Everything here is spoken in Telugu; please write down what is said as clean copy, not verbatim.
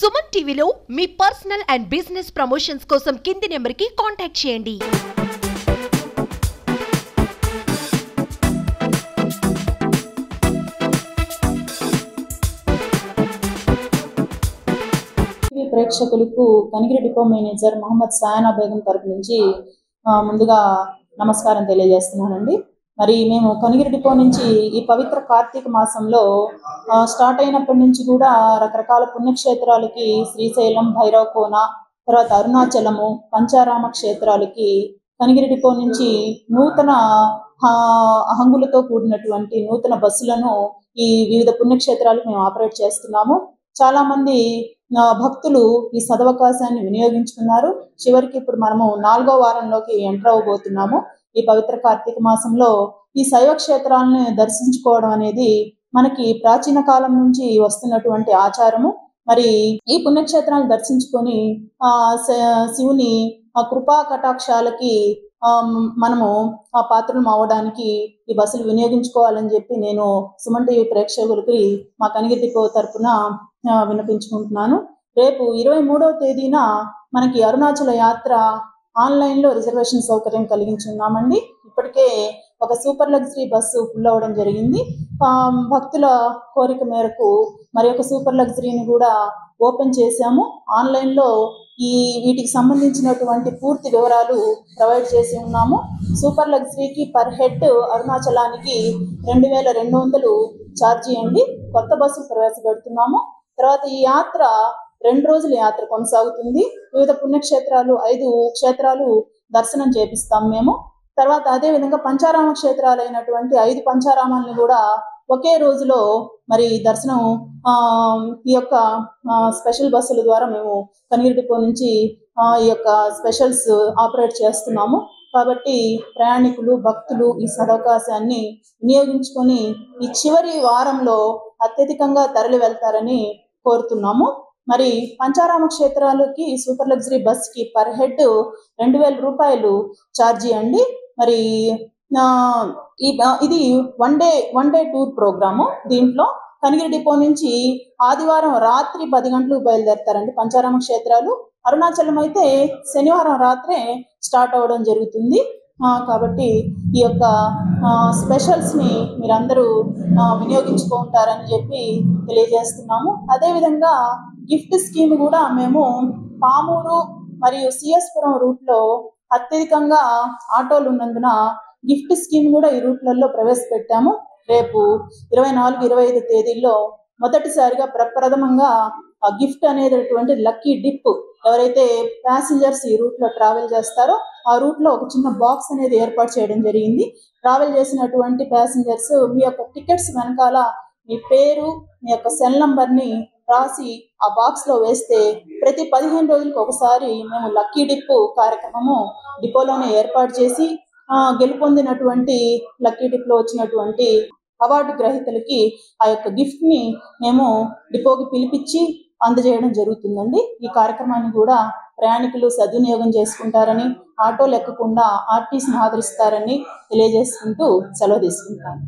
సుమన్ టీవీలో మీ పర్సనల్ అండ్ బిజినెస్ ప్రమోషన్స్ కోసం కింది నెంబర్కి కాంటాక్ట్ చేయండి. ప్రేక్షకులకు కనిగిరి డిపో మేనేజర్ మహమ్మద్ సాయనా బేగం తరపు నుంచి ముందుగా నమస్కారం తెలియజేస్తున్నానండి. మరి మేము కనిగిరి డిపో నుంచి ఈ పవిత్ర కార్తీక మాసంలో స్టార్ట్ అయినప్పటి నుంచి కూడా రకరకాల పుణ్యక్షేత్రాలకి శ్రీశైలం, భైరవకోన, తర్వాత అరుణాచలము, పంచారామ క్షేత్రాలకి కనిగిరి డిపో నుంచి నూతన హంగులతో కూడినటువంటి నూతన బస్సులను ఈ వివిధ పుణ్యక్షేత్రాలకు మేము ఆపరేట్ చేస్తున్నాము. చాలా మంది భక్తులు ఈ సదవకాశాన్ని వినియోగించుకున్నారు. చివరికి ఇప్పుడు మనము 4వ వారంలోకి ఎంటర్ అవ్వబోతున్నాము. ఈ పవిత్ర కార్తీక మాసంలో ఈ శైవ క్షేత్రాలను దర్శించుకోవడం అనేది మనకి ప్రాచీన కాలం నుంచి వస్తున్నటువంటి ఆచారము. మరి ఈ పుణ్యక్షేత్రాలను దర్శించుకొని శివుని కృపా కటాక్షాలకి మనము పాత్రలు అవ్వడానికి ఈ బస్సులు వినియోగించుకోవాలని చెప్పి నేను సుమన్ టీవీ ప్రేక్షకులకి మా కనిగిరి డిపో తరపున వినిపించుకుంటున్నాను. రేపు 23వ తేదీన మనకి అరుణాచల యాత్ర ఆన్లైన్లో రిజర్వేషన్ సౌకర్యం కలిగించున్నామండి. ఇప్పటికే ఒక సూపర్ లగ్జరీ బస్సు ఫుల్ అవ్వడం జరిగింది. భక్తుల కోరిక మేరకు మరి ఒక సూపర్ లగ్జరీని కూడా ఓపెన్ చేశాము. ఆన్లైన్లో వీటికి సంబంధించినటువంటి పూర్తి వివరాలు ప్రొవైడ్ చేసి ఉన్నాము. సూపర్ లగ్జరీకి పర్ హెడ్ అరుణాచలానికి 2200 ఛార్జీ అండి. కొత్త బస్సులు ప్రవేశపెడుతున్నాము. తర్వాత ఈ యాత్ర 2 రోజుల యాత్ర కొనసాగుతుంది. వివిధ పుణ్యక్షేత్రాలు 5 క్షేత్రాలు దర్శనం చేపిస్తాం మేము. తర్వాత అదేవిధంగా పంచారామ క్షేత్రాలు అయినటువంటి 5 పంచారామాలను కూడా ఒకే రోజులో మరి దర్శనం ఈ యొక్క స్పెషల్ బస్సుల ద్వారా మేము కనిగిరి డిపో నుంచి ఈ యొక్క స్పెషల్స్ ఆపరేట్ చేస్తున్నాము. కాబట్టి ప్రయాణికులు, భక్తులు ఈ సదవకాశాన్ని వినియోగించుకొని ఈ చివరి వారంలో అత్యధికంగా తరలి వెళ్తారని కోరుతున్నాము. మరి పంచారామ క్షేత్రాలకి సూపర్ లగ్జరీ బస్కి పర్ హెడ్ 2000 రూపాయలు ఛార్జీ అండి. మరి ఇది వన్ డే టూర్ ప్రోగ్రాము. దీంట్లో కనిగిరి డిపో నుంచి ఆదివారం రాత్రి 10 గంటలకు బయలుదేరతారండి పంచారామ క్షేత్రాలు. అరుణాచలం అయితే శనివారం రాత్రే స్టార్ట్ అవ్వడం జరుగుతుంది. కాబట్టి ఈ యొక్క స్పెషల్స్ని మీరందరూ వినియోగించుకుంటారని చెప్పి తెలియజేస్తున్నాము. అదేవిధంగా గిఫ్ట్ స్కీమ్ కూడా మేము పామూరు మరియు సిఎస్పురం రూట్లో అత్యధికంగా ఆటోలు ఉన్నందున గిఫ్ట్ స్కీమ్ కూడా ఈ రూట్లలో ప్రవేశపెట్టాము. రేపు 24, 25 తేదీల్లో మొదటిసారిగా ప్రప్రథమంగా ఆ గిఫ్ట్ అనేటటువంటి లక్కీ డిప్ ఎవరైతే ప్యాసింజర్స్ ఈ రూట్లో ట్రావెల్ చేస్తారో ఆ రూట్లో ఒక చిన్న బాక్స్ అనేది ఏర్పాటు చేయడం జరిగింది. ట్రావెల్ చేసినటువంటి ప్యాసింజర్స్ మీ యొక్క టికెట్స్ వెనకాల మీ పేరు, మీ యొక్క సెల్ నంబర్ని రాసి ఆ బాక్స్లో వేస్తే ప్రతి 15 రోజులకు ఒకసారి మేము లక్కీ డిప్ కార్యక్రమము డిపోలోనే ఏర్పాటు చేసి గెలుపొందినటువంటి లక్కీ డిప్లో వచ్చినటువంటి అవార్డు గ్రహీతలకి ఆ యొక్క గిఫ్ట్ని మేము డిపోకి పిలిపించి అందజేయడం జరుగుతుందండి. ఈ కార్యక్రమాన్ని కూడా ప్రయాణికులు సద్వినియోగం చేసుకుంటారని, ఆటోలు ఎక్కకుండా ఆర్టీసీని ఆదరిస్తారని తెలియజేసుకుంటూ సెలవు తీసుకుంటాను.